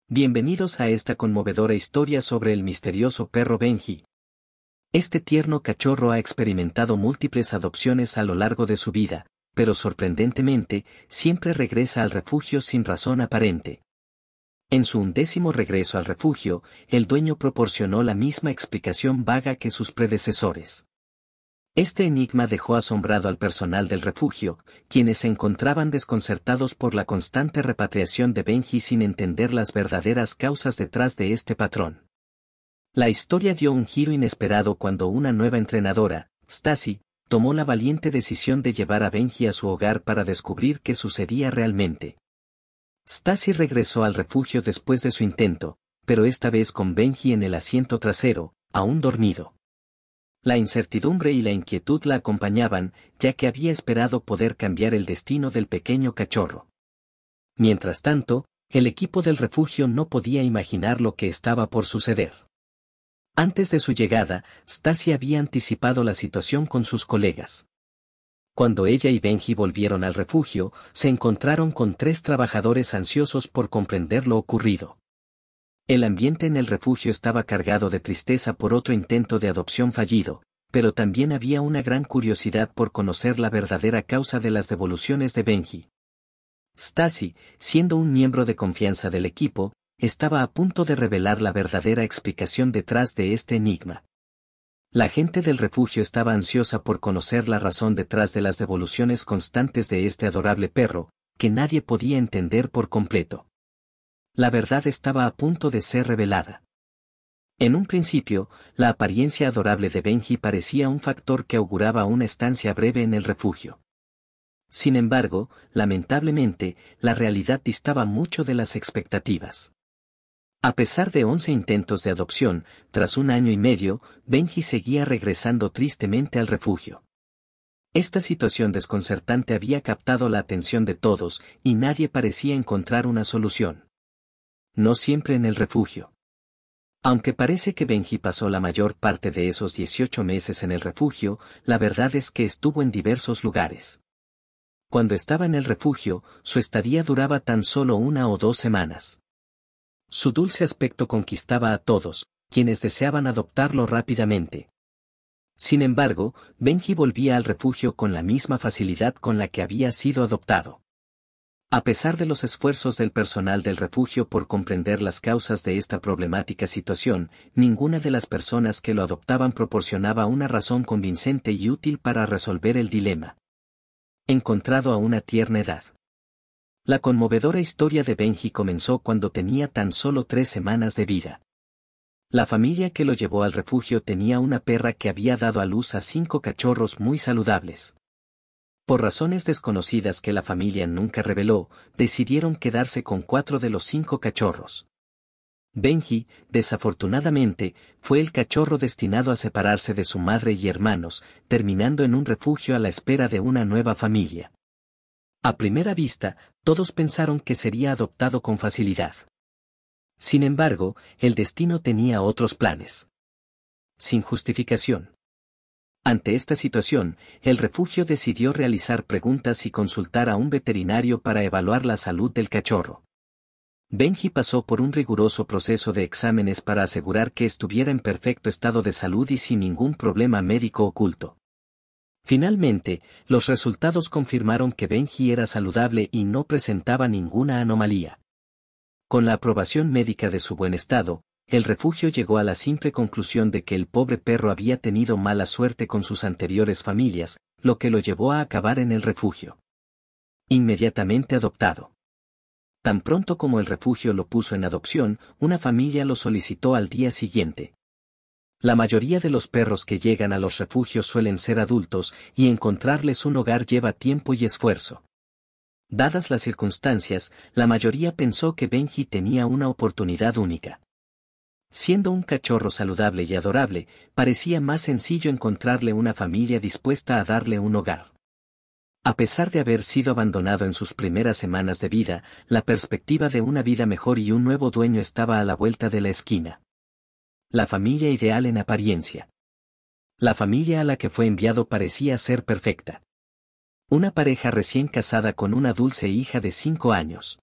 Bienvenidos a esta conmovedora historia sobre el misterioso perro Benji. Este tierno cachorro ha experimentado múltiples adopciones a lo largo de su vida, pero sorprendentemente, siempre regresa al refugio sin razón aparente. En su 11º regreso al refugio, el dueño proporcionó la misma explicación vaga que sus predecesores. Este enigma dejó asombrado al personal del refugio, quienes se encontraban desconcertados por la constante repatriación de Benji sin entender las verdaderas causas detrás de este patrón. La historia dio un giro inesperado cuando una nueva entrenadora, Stacy, tomó la valiente decisión de llevar a Benji a su hogar para descubrir qué sucedía realmente. Stacy regresó al refugio después de su intento, pero esta vez con Benji en el asiento trasero, aún dormido. La incertidumbre y la inquietud la acompañaban, ya que había esperado poder cambiar el destino del pequeño cachorro. Mientras tanto, el equipo del refugio no podía imaginar lo que estaba por suceder. Antes de su llegada, Stacy había anticipado la situación con sus colegas. Cuando ella y Benji volvieron al refugio, se encontraron con 3 trabajadores ansiosos por comprender lo ocurrido. El ambiente en el refugio estaba cargado de tristeza por otro intento de adopción fallido, pero también había una gran curiosidad por conocer la verdadera causa de las devoluciones de Benji. Stacy, siendo un miembro de confianza del equipo, estaba a punto de revelar la verdadera explicación detrás de este enigma. La gente del refugio estaba ansiosa por conocer la razón detrás de las devoluciones constantes de este adorable perro, que nadie podía entender por completo. La verdad estaba a punto de ser revelada. En un principio, la apariencia adorable de Benji parecía un factor que auguraba una estancia breve en el refugio. Sin embargo, lamentablemente, la realidad distaba mucho de las expectativas. A pesar de 11 intentos de adopción, tras 1 año y medio, Benji seguía regresando tristemente al refugio. Esta situación desconcertante había captado la atención de todos, y nadie parecía encontrar una solución. No siempre en el refugio. Aunque parece que Benji pasó la mayor parte de esos 18 meses en el refugio, la verdad es que estuvo en diversos lugares. Cuando estaba en el refugio, su estadía duraba tan solo 1 o 2 semanas. Su dulce aspecto conquistaba a todos, quienes deseaban adoptarlo rápidamente. Sin embargo, Benji volvía al refugio con la misma facilidad con la que había sido adoptado. A pesar de los esfuerzos del personal del refugio por comprender las causas de esta problemática situación, ninguna de las personas que lo adoptaban proporcionaba una razón convincente y útil para resolver el dilema. Encontrado a una tierna edad. La conmovedora historia de Benji comenzó cuando tenía tan solo 3 semanas de vida. La familia que lo llevó al refugio tenía una perra que había dado a luz a 5 cachorros muy saludables. Por razones desconocidas que la familia nunca reveló, decidieron quedarse con 4 de los 5 cachorros. Benji, desafortunadamente, fue el cachorro destinado a separarse de su madre y hermanos, terminando en un refugio a la espera de una nueva familia. A primera vista, todos pensaron que sería adoptado con facilidad. Sin embargo, el destino tenía otros planes. Sin justificación. Ante esta situación, el refugio decidió realizar preguntas y consultar a un veterinario para evaluar la salud del cachorro. Benji pasó por un riguroso proceso de exámenes para asegurar que estuviera en perfecto estado de salud y sin ningún problema médico oculto. Finalmente, los resultados confirmaron que Benji era saludable y no presentaba ninguna anomalía. Con la aprobación médica de su buen estado, el refugio llegó a la simple conclusión de que el pobre perro había tenido mala suerte con sus anteriores familias, lo que lo llevó a acabar en el refugio. Inmediatamente adoptado. Tan pronto como el refugio lo puso en adopción, una familia lo solicitó al día siguiente. La mayoría de los perros que llegan a los refugios suelen ser adultos, y encontrarles un hogar lleva tiempo y esfuerzo. Dadas las circunstancias, la mayoría pensó que Benji tenía una oportunidad única. Siendo un cachorro saludable y adorable, parecía más sencillo encontrarle una familia dispuesta a darle un hogar. A pesar de haber sido abandonado en sus primeras semanas de vida, la perspectiva de una vida mejor y un nuevo dueño estaba a la vuelta de la esquina. La familia ideal en apariencia. La familia a la que fue enviado parecía ser perfecta. Una pareja recién casada con una dulce hija de 5 años.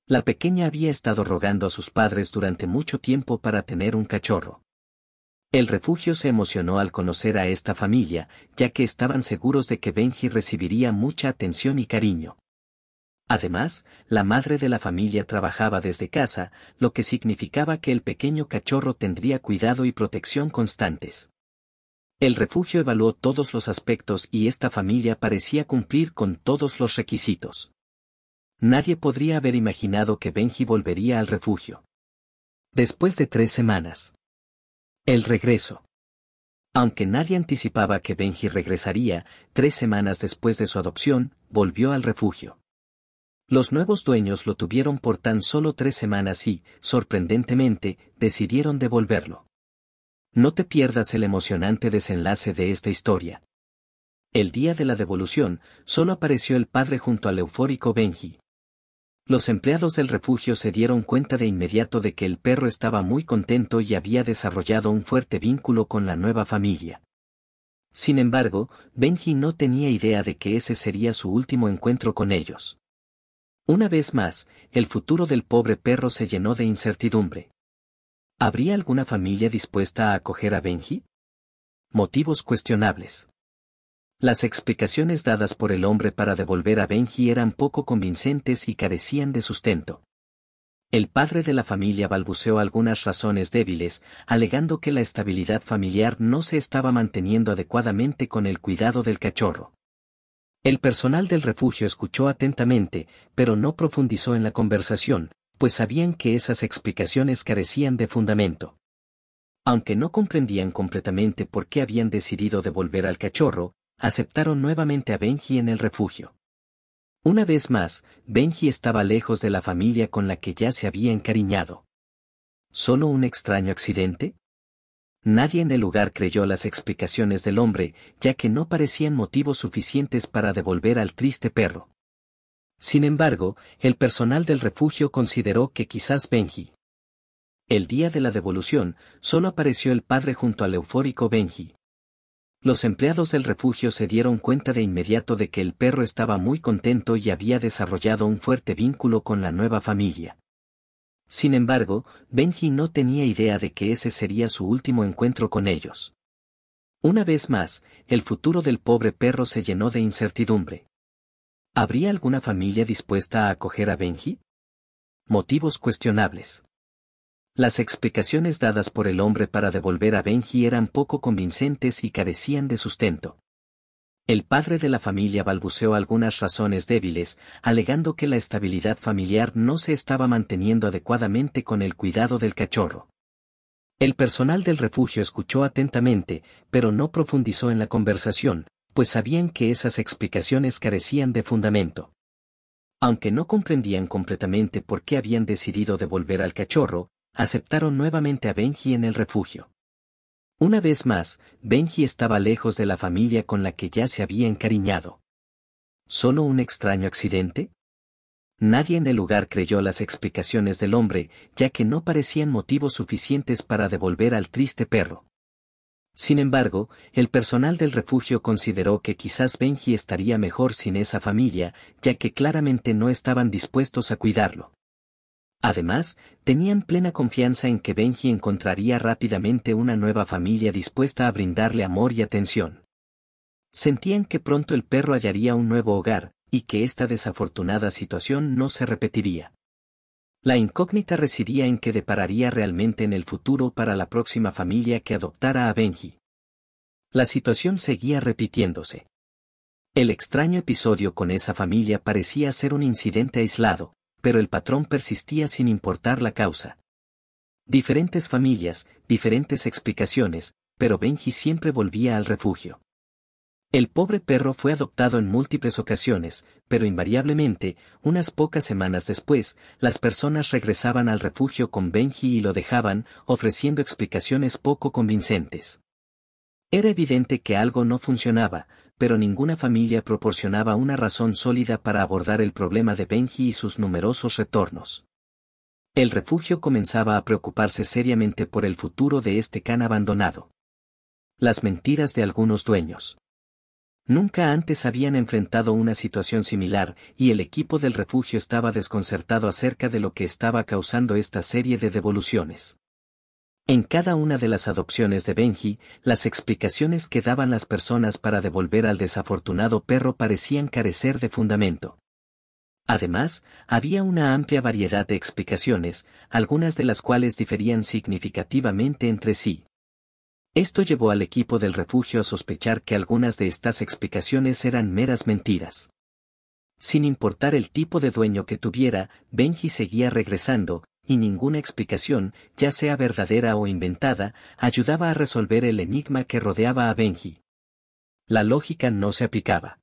La pequeña había estado rogando a sus padres durante mucho tiempo para tener un cachorro. El refugio se emocionó al conocer a esta familia, ya que estaban seguros de que Benji recibiría mucha atención y cariño. Además, la madre de la familia trabajaba desde casa, lo que significaba que el pequeño cachorro tendría cuidado y protección constantes. El refugio evaluó todos los aspectos y esta familia parecía cumplir con todos los requisitos. Nadie podría haber imaginado que Benji volvería al refugio. Después de 3 semanas. El regreso. Aunque nadie anticipaba que Benji regresaría, 3 semanas después de su adopción, volvió al refugio. Los nuevos dueños lo tuvieron por tan solo 3 semanas y, sorprendentemente, decidieron devolverlo. No te pierdas el emocionante desenlace de esta historia. El día de la devolución, solo apareció el padre junto al eufórico Benji. Los empleados del refugio se dieron cuenta de inmediato de que el perro estaba muy contento y había desarrollado un fuerte vínculo con la nueva familia. Sin embargo, Benji no tenía idea de que ese sería su último encuentro con ellos. Una vez más, el futuro del pobre perro se llenó de incertidumbre. ¿Habría alguna familia dispuesta a acoger a Benji? Motivos cuestionables. Las explicaciones dadas por el hombre para devolver a Benji eran poco convincentes y carecían de sustento. El padre de la familia balbuceó algunas razones débiles, alegando que la estabilidad familiar no se estaba manteniendo adecuadamente con el cuidado del cachorro. El personal del refugio escuchó atentamente, pero no profundizó en la conversación, pues sabían que esas explicaciones carecían de fundamento. Aunque no comprendían completamente por qué habían decidido devolver al cachorro, aceptaron nuevamente a Benji en el refugio. Una vez más, Benji estaba lejos de la familia con la que ya se había encariñado. ¿Solo un extraño accidente? Nadie en el lugar creyó las explicaciones del hombre, ya que no parecían motivos suficientes para devolver al triste perro. Sin embargo, el personal del refugio consideró que quizás Benji. El día de la devolución, solo apareció el padre junto al eufórico Benji. Los empleados del refugio se dieron cuenta de inmediato de que el perro estaba muy contento y había desarrollado un fuerte vínculo con la nueva familia. Sin embargo, Benji no tenía idea de que ese sería su último encuentro con ellos. Una vez más, el futuro del pobre perro se llenó de incertidumbre. ¿Habría alguna familia dispuesta a acoger a Benji? Motivos cuestionables. Las explicaciones dadas por el hombre para devolver a Benji eran poco convincentes y carecían de sustento. El padre de la familia balbuceó algunas razones débiles, alegando que la estabilidad familiar no se estaba manteniendo adecuadamente con el cuidado del cachorro. El personal del refugio escuchó atentamente, pero no profundizó en la conversación, pues sabían que esas explicaciones carecían de fundamento. Aunque no comprendían completamente por qué habían decidido devolver al cachorro, aceptaron nuevamente a Benji en el refugio. Una vez más, Benji estaba lejos de la familia con la que ya se había encariñado. ¿Solo un extraño accidente? Nadie en el lugar creyó las explicaciones del hombre, ya que no parecían motivos suficientes para devolver al triste perro. Sin embargo, el personal del refugio consideró que quizás Benji estaría mejor sin esa familia, ya que claramente no estaban dispuestos a cuidarlo. Además, tenían plena confianza en que Benji encontraría rápidamente una nueva familia dispuesta a brindarle amor y atención. Sentían que pronto el perro hallaría un nuevo hogar, y que esta desafortunada situación no se repetiría. La incógnita residía en qué depararía realmente en el futuro para la próxima familia que adoptara a Benji. La situación seguía repitiéndose. El extraño episodio con esa familia parecía ser un incidente aislado, pero el patrón persistía sin importar la causa. Diferentes familias, diferentes explicaciones, pero Benji siempre volvía al refugio. El pobre perro fue adoptado en múltiples ocasiones, pero invariablemente, unas pocas semanas después, las personas regresaban al refugio con Benji y lo dejaban, ofreciendo explicaciones poco convincentes. Era evidente que algo no funcionaba, pero ninguna familia proporcionaba una razón sólida para abordar el problema de Benji y sus numerosos retornos. El refugio comenzaba a preocuparse seriamente por el futuro de este can abandonado. Las mentiras de algunos dueños. Nunca antes habían enfrentado una situación similar, y el equipo del refugio estaba desconcertado acerca de lo que estaba causando esta serie de devoluciones. En cada una de las adopciones de Benji, las explicaciones que daban las personas para devolver al desafortunado perro parecían carecer de fundamento. Además, había una amplia variedad de explicaciones, algunas de las cuales diferían significativamente entre sí. Esto llevó al equipo del refugio a sospechar que algunas de estas explicaciones eran meras mentiras. Sin importar el tipo de dueño que tuviera, Benji seguía regresando, y ninguna explicación, ya sea verdadera o inventada, ayudaba a resolver el enigma que rodeaba a Benji. La lógica no se aplicaba.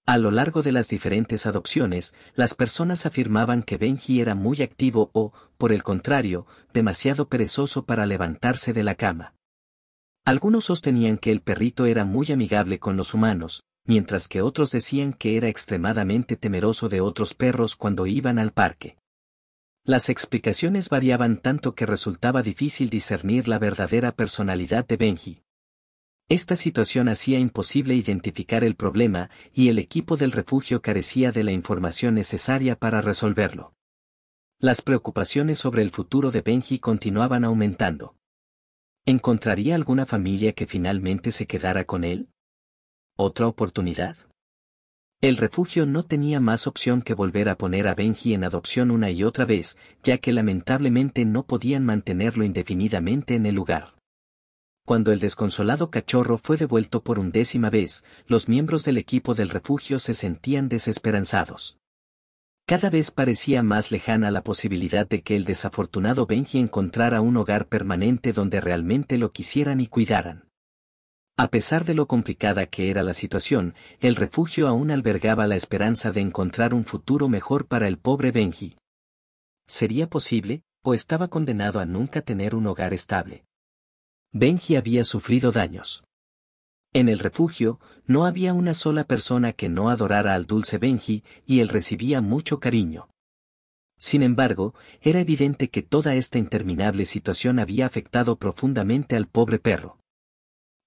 A lo largo de las diferentes adopciones, las personas afirmaban que Benji era muy activo o, por el contrario, demasiado perezoso para levantarse de la cama. Algunos sostenían que el perrito era muy amigable con los humanos, mientras que otros decían que era extremadamente temeroso de otros perros cuando iban al parque. Las explicaciones variaban tanto que resultaba difícil discernir la verdadera personalidad de Benji. Esta situación hacía imposible identificar el problema, y el equipo del refugio carecía de la información necesaria para resolverlo. Las preocupaciones sobre el futuro de Benji continuaban aumentando. ¿Encontraría alguna familia que finalmente se quedara con él? ¿Otra oportunidad? El refugio no tenía más opción que volver a poner a Benji en adopción una y otra vez, ya que lamentablemente no podían mantenerlo indefinidamente en el lugar. Cuando el desconsolado cachorro fue devuelto por 10ª vez, los miembros del equipo del refugio se sentían desesperanzados. Cada vez parecía más lejana la posibilidad de que el desafortunado Benji encontrara un hogar permanente donde realmente lo quisieran y cuidaran. A pesar de lo complicada que era la situación, el refugio aún albergaba la esperanza de encontrar un futuro mejor para el pobre Benji. ¿Sería posible, o estaba condenado a nunca tener un hogar estable? Benji había sufrido daños. En el refugio, no había una sola persona que no adorara al dulce Benji, y él recibía mucho cariño. Sin embargo, era evidente que toda esta interminable situación había afectado profundamente al pobre perro.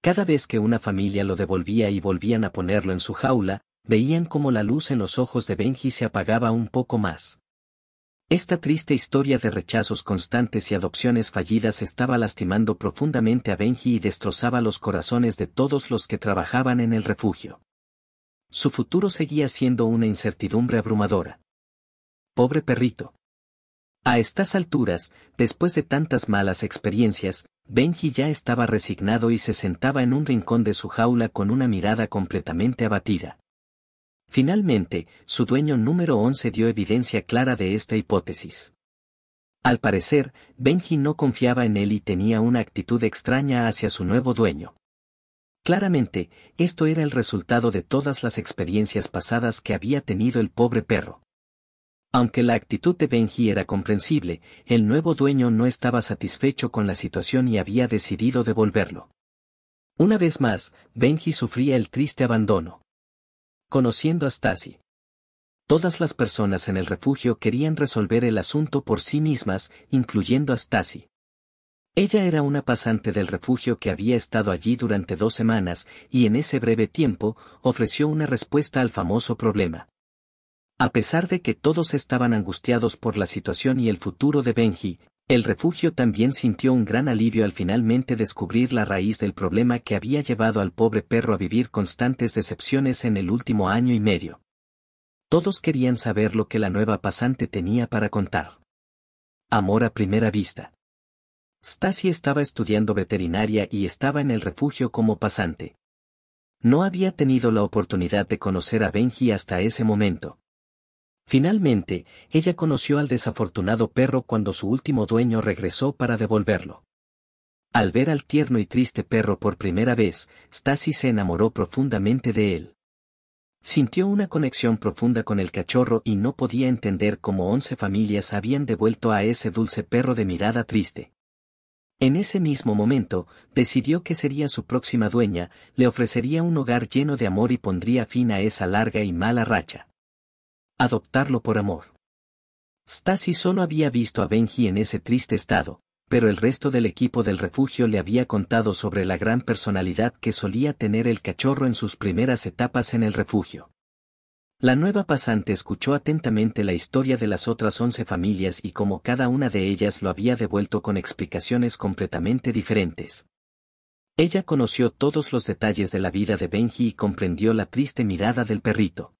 Cada vez que una familia lo devolvía y volvían a ponerlo en su jaula, veían cómo la luz en los ojos de Benji se apagaba un poco más. Esta triste historia de rechazos constantes y adopciones fallidas estaba lastimando profundamente a Benji y destrozaba los corazones de todos los que trabajaban en el refugio. Su futuro seguía siendo una incertidumbre abrumadora. Pobre perrito. A estas alturas, después de tantas malas experiencias, Benji ya estaba resignado y se sentaba en un rincón de su jaula con una mirada completamente abatida. Finalmente, su dueño número 11 dio evidencia clara de esta hipótesis. Al parecer, Benji no confiaba en él y tenía una actitud extraña hacia su nuevo dueño. Claramente, esto era el resultado de todas las experiencias pasadas que había tenido el pobre perro. Aunque la actitud de Benji era comprensible, el nuevo dueño no estaba satisfecho con la situación y había decidido devolverlo. Una vez más, Benji sufría el triste abandono. Conociendo a Stacy. Todas las personas en el refugio querían resolver el asunto por sí mismas, incluyendo a Stacy. Ella era una pasante del refugio que había estado allí durante 2 semanas, y en ese breve tiempo, ofreció una respuesta al famoso problema. A pesar de que todos estaban angustiados por la situación y el futuro de Benji, el refugio también sintió un gran alivio al finalmente descubrir la raíz del problema que había llevado al pobre perro a vivir constantes decepciones en el último año y medio. Todos querían saber lo que la nueva pasante tenía para contar. Amor a primera vista. Stacy estaba estudiando veterinaria y estaba en el refugio como pasante. No había tenido la oportunidad de conocer a Benji hasta ese momento. Finalmente, ella conoció al desafortunado perro cuando su último dueño regresó para devolverlo. Al ver al tierno y triste perro por primera vez, Stacy se enamoró profundamente de él. Sintió una conexión profunda con el cachorro y no podía entender cómo 11 familias habían devuelto a ese dulce perro de mirada triste. En ese mismo momento, decidió que sería su próxima dueña, le ofrecería un hogar lleno de amor y pondría fin a esa larga y mala racha. Adoptarlo por amor. Stacy solo había visto a Benji en ese triste estado, pero el resto del equipo del refugio le había contado sobre la gran personalidad que solía tener el cachorro en sus primeras etapas en el refugio. La nueva pasante escuchó atentamente la historia de las otras 11 familias y cómo cada una de ellas lo había devuelto con explicaciones completamente diferentes. Ella conoció todos los detalles de la vida de Benji y comprendió la triste mirada del perrito.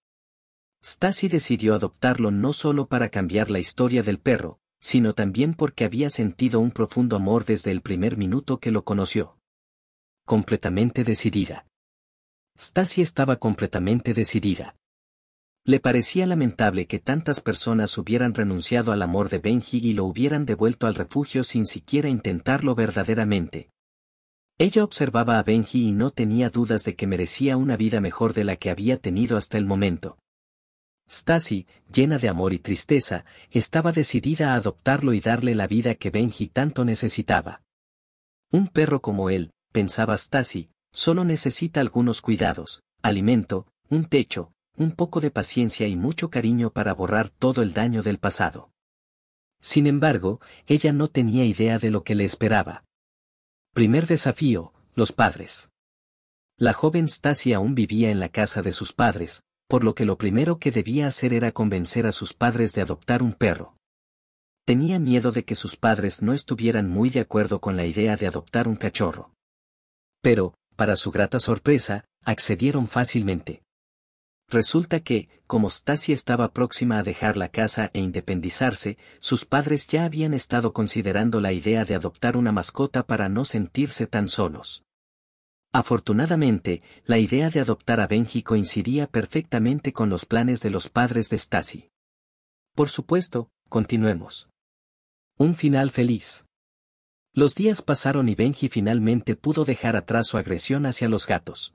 Stacy decidió adoptarlo no solo para cambiar la historia del perro, sino también porque había sentido un profundo amor desde el primer minuto que lo conoció. Completamente decidida. Stacy estaba completamente decidida. Le parecía lamentable que tantas personas hubieran renunciado al amor de Benji y lo hubieran devuelto al refugio sin siquiera intentarlo verdaderamente. Ella observaba a Benji y no tenía dudas de que merecía una vida mejor de la que había tenido hasta el momento. Stacy, llena de amor y tristeza, estaba decidida a adoptarlo y darle la vida que Benji tanto necesitaba. Un perro como él, pensaba Stacy, solo necesita algunos cuidados, alimento, un techo, un poco de paciencia y mucho cariño para borrar todo el daño del pasado. Sin embargo, ella no tenía idea de lo que le esperaba. Primer desafío, los padres. La joven Stacy aún vivía en la casa de sus padres, por lo que lo primero que debía hacer era convencer a sus padres de adoptar un perro. Tenía miedo de que sus padres no estuvieran muy de acuerdo con la idea de adoptar un cachorro. Pero, para su grata sorpresa, accedieron fácilmente. Resulta que, como Stacy estaba próxima a dejar la casa e independizarse, sus padres ya habían estado considerando la idea de adoptar una mascota para no sentirse tan solos. Afortunadamente, la idea de adoptar a Benji coincidía perfectamente con los planes de los padres de Stacy. Por supuesto, continuemos. Un final feliz. Los días pasaron y Benji finalmente pudo dejar atrás su agresión hacia los gatos.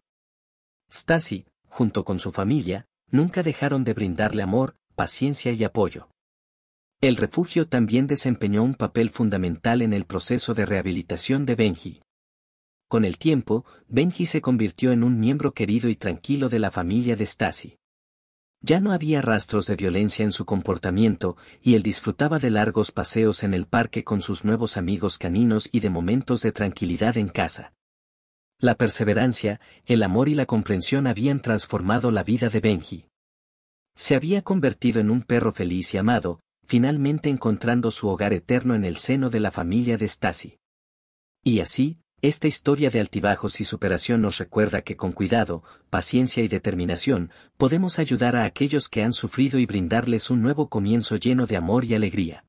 Stacy, junto con su familia, nunca dejaron de brindarle amor, paciencia y apoyo. El refugio también desempeñó un papel fundamental en el proceso de rehabilitación de Benji. Con el tiempo, Benji se convirtió en un miembro querido y tranquilo de la familia de Stacy. Ya no había rastros de violencia en su comportamiento, y él disfrutaba de largos paseos en el parque con sus nuevos amigos caninos y de momentos de tranquilidad en casa. La perseverancia, el amor y la comprensión habían transformado la vida de Benji. Se había convertido en un perro feliz y amado, finalmente encontrando su hogar eterno en el seno de la familia de Stacy. Y así, esta historia de altibajos y superación nos recuerda que con cuidado, paciencia y determinación, podemos ayudar a aquellos que han sufrido y brindarles un nuevo comienzo lleno de amor y alegría.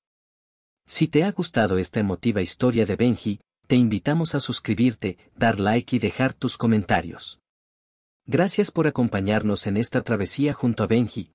Si te ha gustado esta emotiva historia de Benji, te invitamos a suscribirte, dar like y dejar tus comentarios. Gracias por acompañarnos en esta travesía junto a Benji,